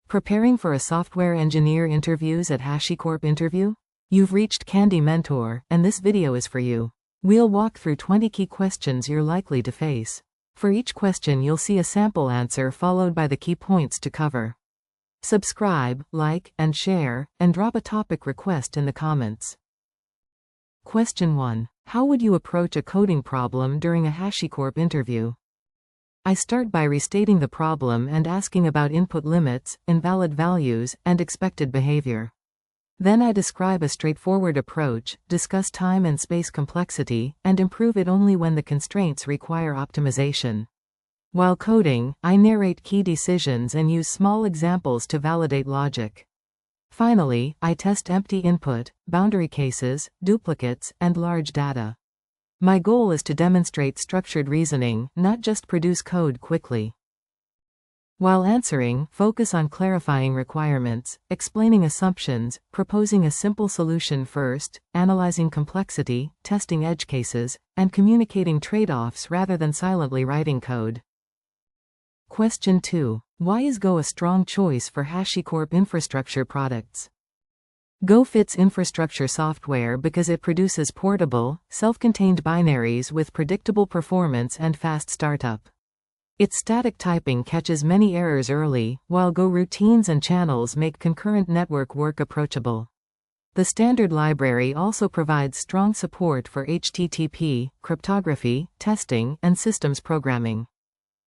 Preparing for a software engineer interviews at HashiCorp interview? You've reached Candy Mentor, and this video is for you. We'll walk through 20 key questions you're likely to face. For each question you'll see a sample answer followed by the key points to cover. Subscribe, like, and share, and drop a topic request in the comments. Question 1. How would you approach a coding problem during a HashiCorp interview? I start by restating the problem and asking about input limits, invalid values, and expected behavior. Then I describe a straightforward approach, discuss time and space complexity, and improve it only when the constraints require optimization. While coding, I narrate key decisions and use small examples to validate logic. Finally, I test empty input, boundary cases, duplicates, and large data. My goal is to demonstrate structured reasoning, not just produce code quickly. While answering, focus on clarifying requirements, explaining assumptions, proposing a simple solution first, analyzing complexity, testing edge cases, and communicating trade-offs rather than silently writing code. Question 2. Why is Go a strong choice for HashiCorp infrastructure products? Go fits infrastructure software because it produces portable, self-contained binaries with predictable performance and fast startup. Its static typing catches many errors early, while Go routines and channels make concurrent network work approachable. The standard library also provides strong support for HTTP, cryptography, testing, and systems programming.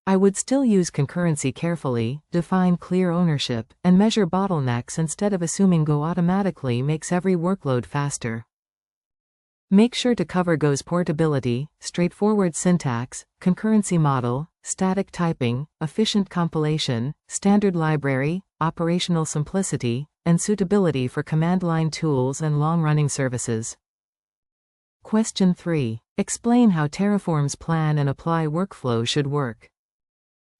I would still use concurrency carefully, define clear ownership, and measure bottlenecks instead of assuming Go automatically makes every workload faster. Make sure to cover Go's portability, straightforward syntax, concurrency model, static typing, efficient compilation, standard library, operational simplicity, and suitability for command line tools and long-running services. Question 3. Explain how Terraform's plan and apply workflow should work.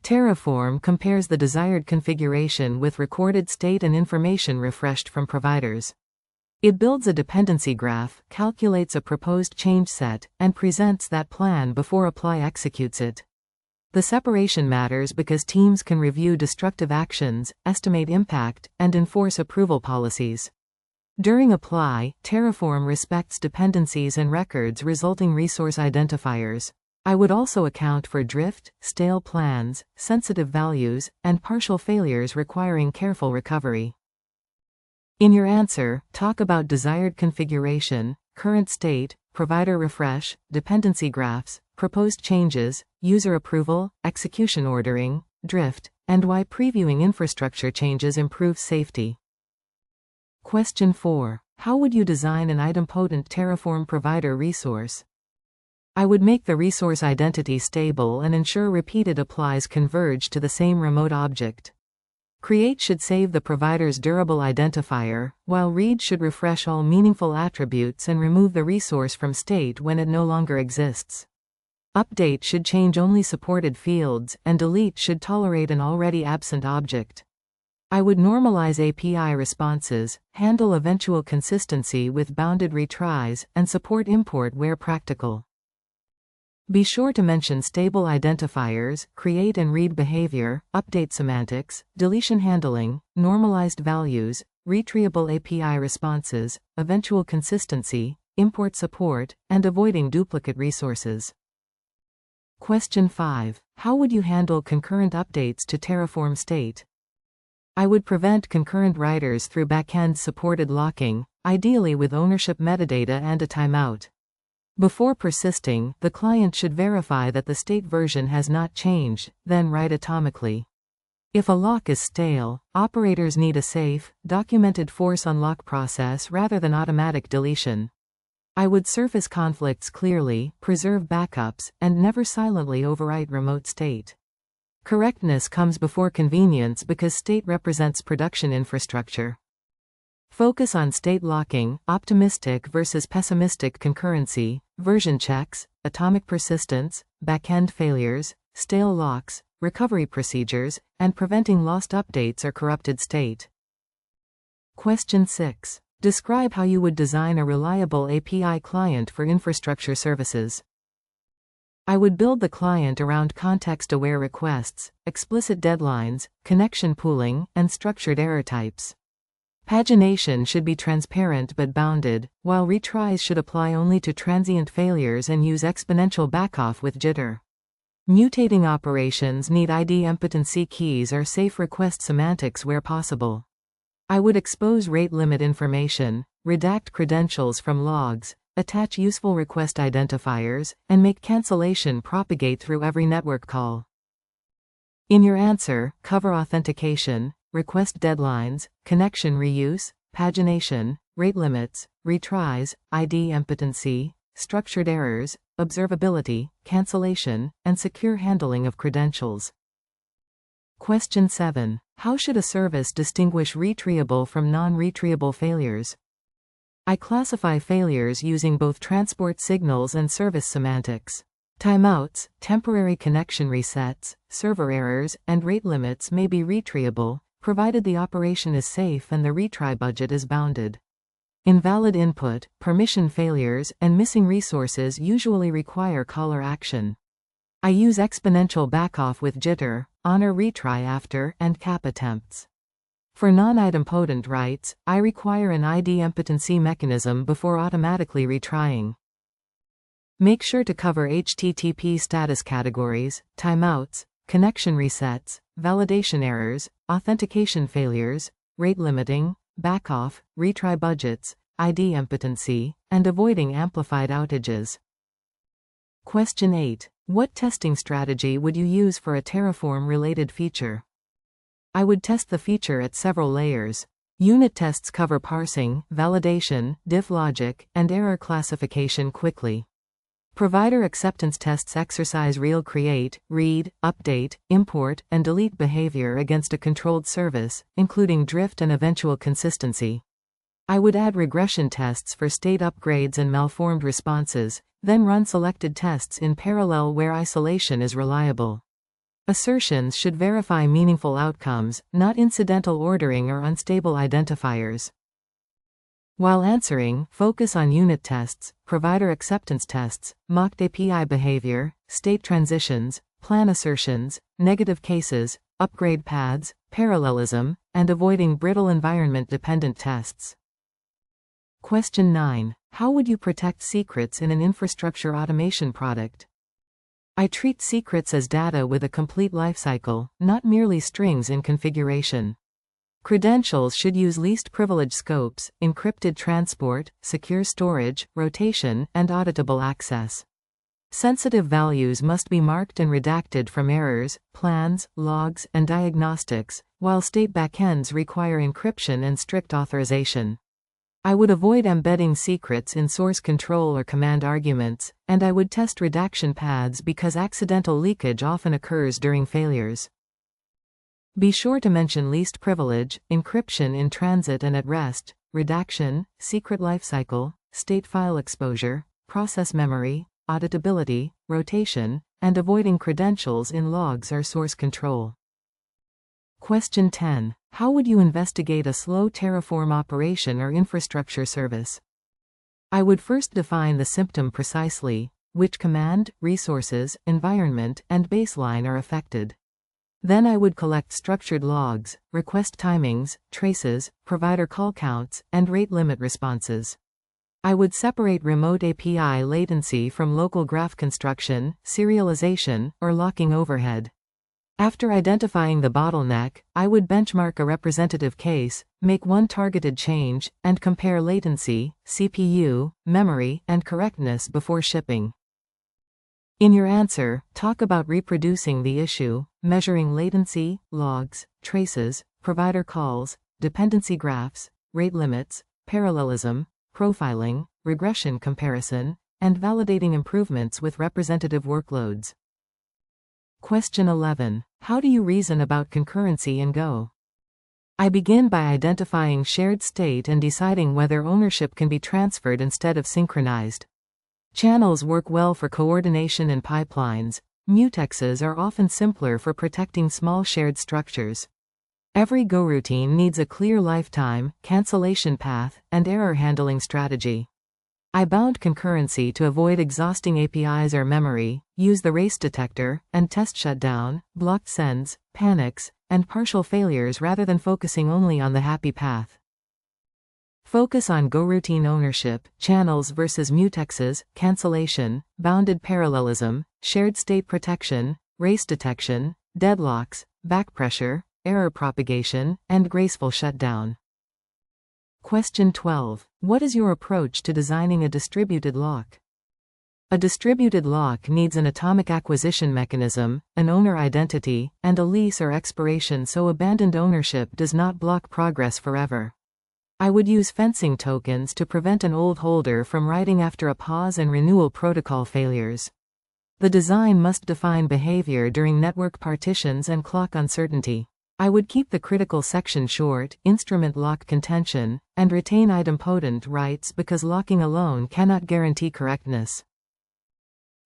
Terraform compares the desired configuration with recorded state and information refreshed from providers. It builds a dependency graph, calculates a proposed change set, and presents that plan before apply executes it. The separation matters because teams can review destructive actions, estimate impact, and enforce approval policies. During apply, Terraform respects dependencies and records resulting resource identifiers. I would also account for drift, stale plans, sensitive values, and partial failures requiring careful recovery. In your answer, talk about desired configuration, current state, provider refresh, dependency graphs, proposed changes, user approval, execution ordering, drift, and why previewing infrastructure changes improves safety. Question 4. How would you design an idempotent Terraform provider resource? I would make the resource identity stable and ensure repeated applies converge to the same remote object. Create should save the provider's durable identifier, while read should refresh all meaningful attributes and remove the resource from state when it no longer exists. Update should change only supported fields, and delete should tolerate an already absent object. I would normalize API responses, handle eventual consistency with bounded retries, and support import where practical. Be sure to mention stable identifiers, create and read behavior, update semantics, deletion handling, normalized values, retriable API responses, eventual consistency, import support, and avoiding duplicate resources. Question 5. How would you handle concurrent updates to Terraform state? I would prevent concurrent writers through backend supported locking, ideally with ownership metadata and a timeout. Before persisting, the client should verify that the state version has not changed, then write atomically. If a lock is stale, operators need a safe, documented force unlock process rather than automatic deletion. I would surface conflicts clearly, preserve backups, and never silently overwrite remote state. Correctness comes before convenience because state represents production infrastructure. Focus on state locking, optimistic versus pessimistic concurrency, version checks, atomic persistence, backend failures, stale locks, recovery procedures, and preventing lost updates or corrupted state. Question 6. Describe how you would design a reliable API client for infrastructure services. I would build the client around context-aware requests, explicit deadlines, connection pooling, and structured error types. Pagination should be transparent but bounded, while retries should apply only to transient failures and use exponential backoff with jitter. Mutating operations need idempotent keys or safe request semantics where possible. I would expose rate limit information, redact credentials from logs, attach useful request identifiers, and make cancellation propagate through every network call. In your answer, cover authentication, request deadlines, connection reuse, pagination, rate limits, retries, idempotent, structured errors, observability, cancellation, and secure handling of credentials. Question 7. How should a service distinguish retryable from non-retryable failures? I classify failures using both transport signals and service semantics. Timeouts, temporary connection resets, server errors, and rate limits may be retryable, provided the operation is safe and the retry budget is bounded. Invalid input, permission failures, and missing resources usually require caller action. I use exponential backoff with jitter, honor retry after, and cap attempts. For non-idempotent writes, I require an idempotent mechanism before automatically retrying. Make sure to cover HTTP status categories, timeouts, connection resets, validation errors, authentication failures, rate limiting, backoff, retry budgets, idempotent, and avoiding amplified outages. Question 8. What testing strategy would you use for a Terraform-related feature? I would test the feature at several layers. Unit tests cover parsing, validation, diff logic, and error classification quickly. Provider acceptance tests exercise real create, read, update, import, and delete behavior against a controlled service, including drift and eventual consistency. I would add regression tests for state upgrades and malformed responses, then run selected tests in parallel where isolation is reliable. Assertions should verify meaningful outcomes, not incidental ordering or unstable identifiers. While answering, focus on unit tests, provider acceptance tests, mocked API behavior, state transitions, plan assertions, negative cases, upgrade paths, parallelism, and avoiding brittle environment-dependent tests. Question 9. How would you protect secrets in an infrastructure automation product? I treat secrets as data with a complete lifecycle, not merely strings in configuration. Credentials should use least privilege scopes, encrypted transport, secure storage, rotation, and auditable access. Sensitive values must be marked and redacted from errors, plans, logs, and diagnostics, while state backends require encryption and strict authorization. I would avoid embedding secrets in source control or command arguments, and I would test redaction paths because accidental leakage often occurs during failures. Be sure to mention least privilege, encryption in transit and at rest, redaction, secret lifecycle, state file exposure, process memory, auditability, rotation, and avoiding credentials in logs or source control. Question 10. How would you investigate a slow Terraform operation or infrastructure service? I would first define the symptom precisely, which command, resources, environment, and baseline are affected. Then I would collect structured logs, request timings, traces, provider call counts, and rate limit responses. I would separate remote API latency from local graph construction, serialization, or locking overhead. After identifying the bottleneck, I would benchmark a representative case, make one targeted change, and compare latency, CPU, memory, and correctness before shipping. In your answer, talk about reproducing the issue, measuring latency, logs, traces, provider calls, dependency graphs, rate limits, parallelism, profiling, regression comparison, and validating improvements with representative workloads. Question 11. How do you reason about concurrency in Go? I begin by identifying shared state and deciding whether ownership can be transferred instead of synchronized. Channels work well for coordination and pipelines. Mutexes are often simpler for protecting small shared structures. Every Go routine needs a clear lifetime, cancellation path, and error handling strategy. I bound concurrency to avoid exhausting APIs or memory, use the race detector, and test shutdown, blocked sends, panics, and partial failures rather than focusing only on the happy path. Focus on goroutine ownership, channels versus mutexes, cancellation, bounded parallelism, shared state protection, race detection, deadlocks, backpressure, error propagation, and graceful shutdown. Question 12. What is your approach to designing a distributed lock? A distributed lock needs an atomic acquisition mechanism, an owner identity, and a lease or expiration so abandoned ownership does not block progress forever. I would use fencing tokens to prevent an old holder from writing after a pause and renewal protocol failures. The design must define behavior during network partitions and clock uncertainty. I would keep the critical section short, instrument lock contention, and retain idempotent rights because locking alone cannot guarantee correctness.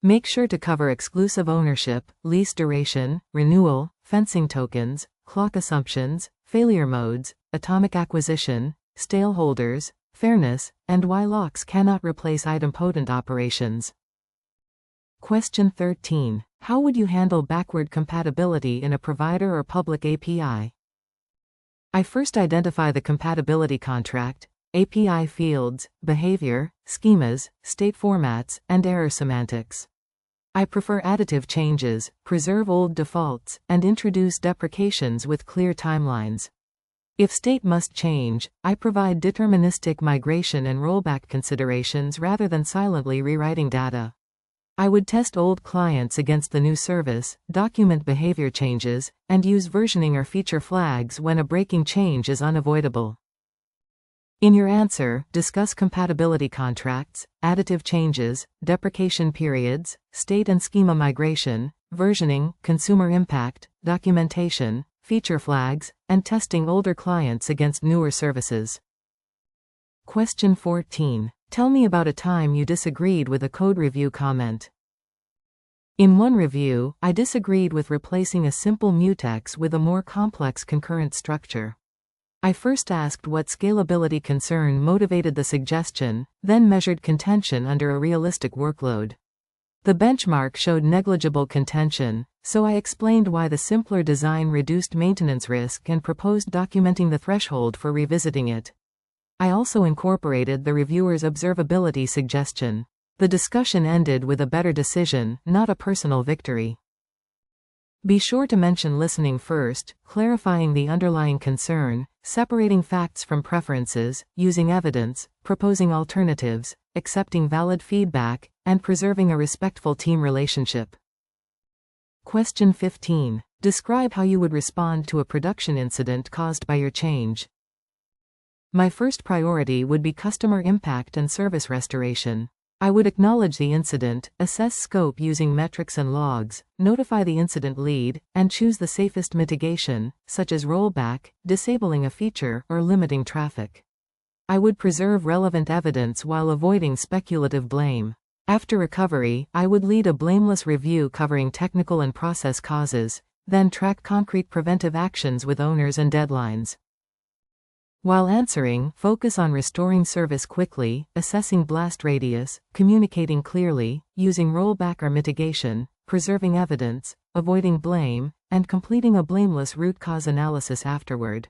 Make sure to cover exclusive ownership, lease duration, renewal, fencing tokens, clock assumptions, failure modes, atomic acquisition, stale holders, fairness, and why locks cannot replace idempotent operations. Question 13. How would you handle backward compatibility in a provider or public API? I first identify the compatibility contract, API fields, behavior, schemas, state formats, and error semantics. I prefer additive changes, preserve old defaults, and introduce deprecations with clear timelines. If state must change, I provide deterministic migration and rollback considerations rather than silently rewriting data. I would test old clients against the new service, document behavior changes, and use versioning or feature flags when a breaking change is unavoidable. In your answer, discuss compatibility contracts, additive changes, deprecation periods, state and schema migration, versioning, consumer impact, documentation, feature flags, and testing older clients against newer services. Question 14. Tell me about a time you disagreed with a code review comment. In one review, I disagreed with replacing a simple mutex with a more complex concurrent structure. I first asked what scalability concern motivated the suggestion, then measured contention under a realistic workload. The benchmark showed negligible contention, so I explained why the simpler design reduced maintenance risk and proposed documenting the threshold for revisiting it. I also incorporated the reviewer's observability suggestion. The discussion ended with a better decision, not a personal victory. Be sure to mention listening first, clarifying the underlying concern, separating facts from preferences, using evidence, proposing alternatives, accepting valid feedback, and preserving a respectful team relationship. Question 15. Describe how you would respond to a production incident caused by your change. My first priority would be customer impact and service restoration. I would acknowledge the incident, assess scope using metrics and logs, notify the incident lead, and choose the safest mitigation, such as rollback, disabling a feature, or limiting traffic. I would preserve relevant evidence while avoiding speculative blame. After recovery, I would lead a blameless review covering technical and process causes, then track concrete preventive actions with owners and deadlines. While answering, focus on restoring service quickly, assessing blast radius, communicating clearly, using rollback or mitigation, preserving evidence, avoiding blame, and completing a blameless root cause analysis afterward.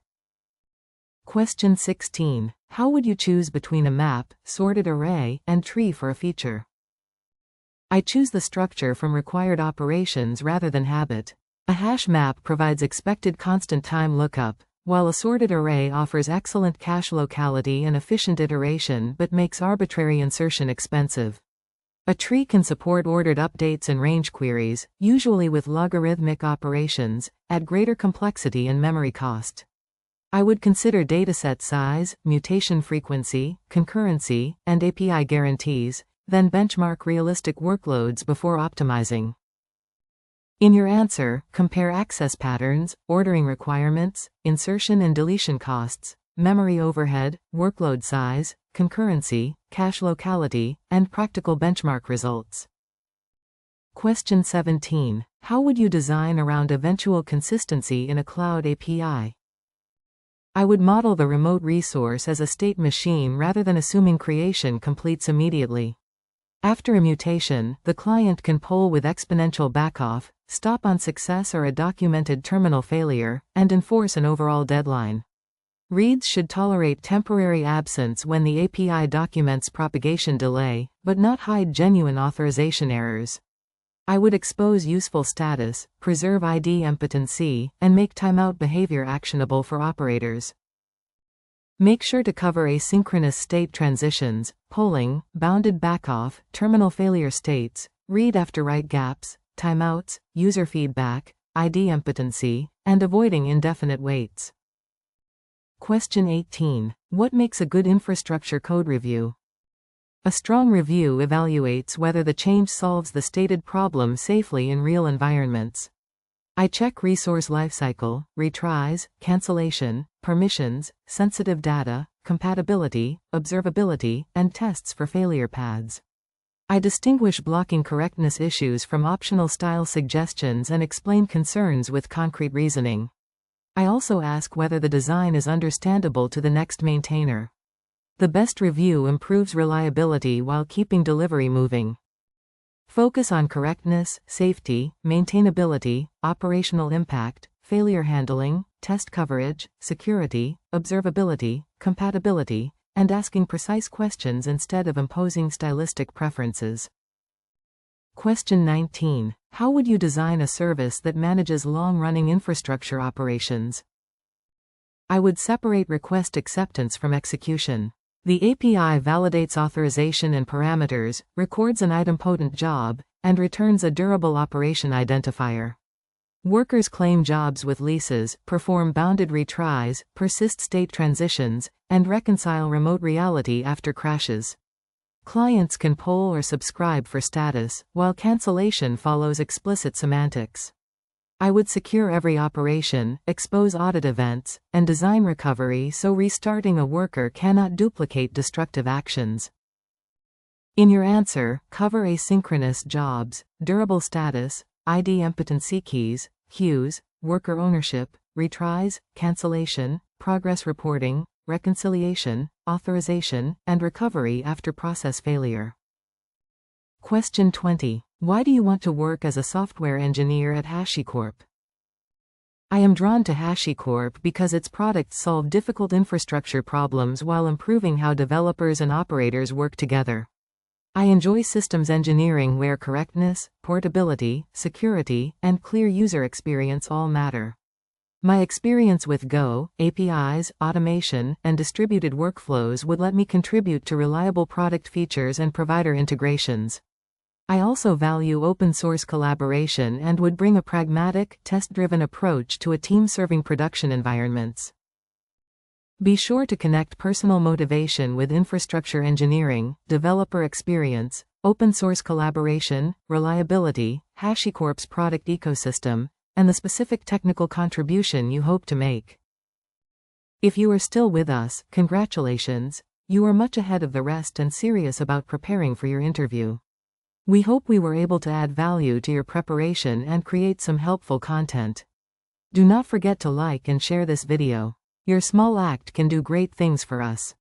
Question 16. How would you choose between a map, sorted array, and tree for a feature? I choose the structure from required operations rather than habit. A hash map provides expected constant time lookup, while a sorted array offers excellent cache locality and efficient iteration but makes arbitrary insertion expensive. A tree can support ordered updates and range queries, usually with logarithmic operations, at greater complexity and memory cost. I would consider dataset size, mutation frequency, concurrency, and API guarantees, then benchmark realistic workloads before optimizing. In your answer, compare access patterns, ordering requirements, insertion and deletion costs, memory overhead, workload size, concurrency, cache locality, and practical benchmark results. Question 17. How would you design around eventual consistency in a cloud API? I would model the remote resource as a state machine rather than assuming creation completes immediately. After a mutation, the client can poll with exponential backoff, stop on success or a documented terminal failure, and enforce an overall deadline. Reads should tolerate temporary absence when the API documents propagation delay, but not hide genuine authorization errors. I would expose useful status, preserve idempotency, and make timeout behavior actionable for operators. Make sure to cover asynchronous state transitions, polling, bounded backoff, terminal failure states, read after write gaps, timeouts, user feedback, idempotency, and avoiding indefinite waits. Question 18. What makes a good infrastructure code review? A strong review evaluates whether the change solves the stated problem safely in real environments. I check resource lifecycle, retries, cancellation, permissions, sensitive data, compatibility, observability, and tests for failure paths. I distinguish blocking correctness issues from optional style suggestions and explain concerns with concrete reasoning. I also ask whether the design is understandable to the next maintainer. The best review improves reliability while keeping delivery moving. Focus on correctness, safety, maintainability, operational impact, failure handling, test coverage, security, observability, compatibility, and asking precise questions instead of imposing stylistic preferences. Question 19. How would you design a service that manages long-running infrastructure operations? I would separate request acceptance from execution. The API validates authorization and parameters, records an idempotent job, and returns a durable operation identifier. Workers claim jobs with leases, perform bounded retries, persist state transitions, and reconcile remote reality after crashes. Clients can poll or subscribe for status, while cancellation follows explicit semantics. I would secure every operation, expose audit events, and design recovery so restarting a worker cannot duplicate destructive actions. In your answer, cover asynchronous jobs, durable status, idempotency keys, queues, worker ownership, retries, cancellation, progress reporting, reconciliation, authorization, and recovery after process failure. Question 20. Why do you want to work as a software engineer at HashiCorp? I am drawn to HashiCorp because its products solve difficult infrastructure problems while improving how developers and operators work together. I enjoy systems engineering where correctness, portability, security, and clear user experience all matter. My experience with Go, APIs, automation, and distributed workflows would let me contribute to reliable product features and provider integrations. I also value open-source collaboration and would bring a pragmatic, test-driven approach to a team serving production environments. Be sure to connect personal motivation with infrastructure engineering, developer experience, open-source collaboration, reliability, HashiCorp's product ecosystem, and the specific technical contribution you hope to make. If you are still with us, congratulations, you are much ahead of the rest and serious about preparing for your interview. We hope we were able to add value to your preparation and create some helpful content. Do not forget to like and share this video. Your small act can do great things for us.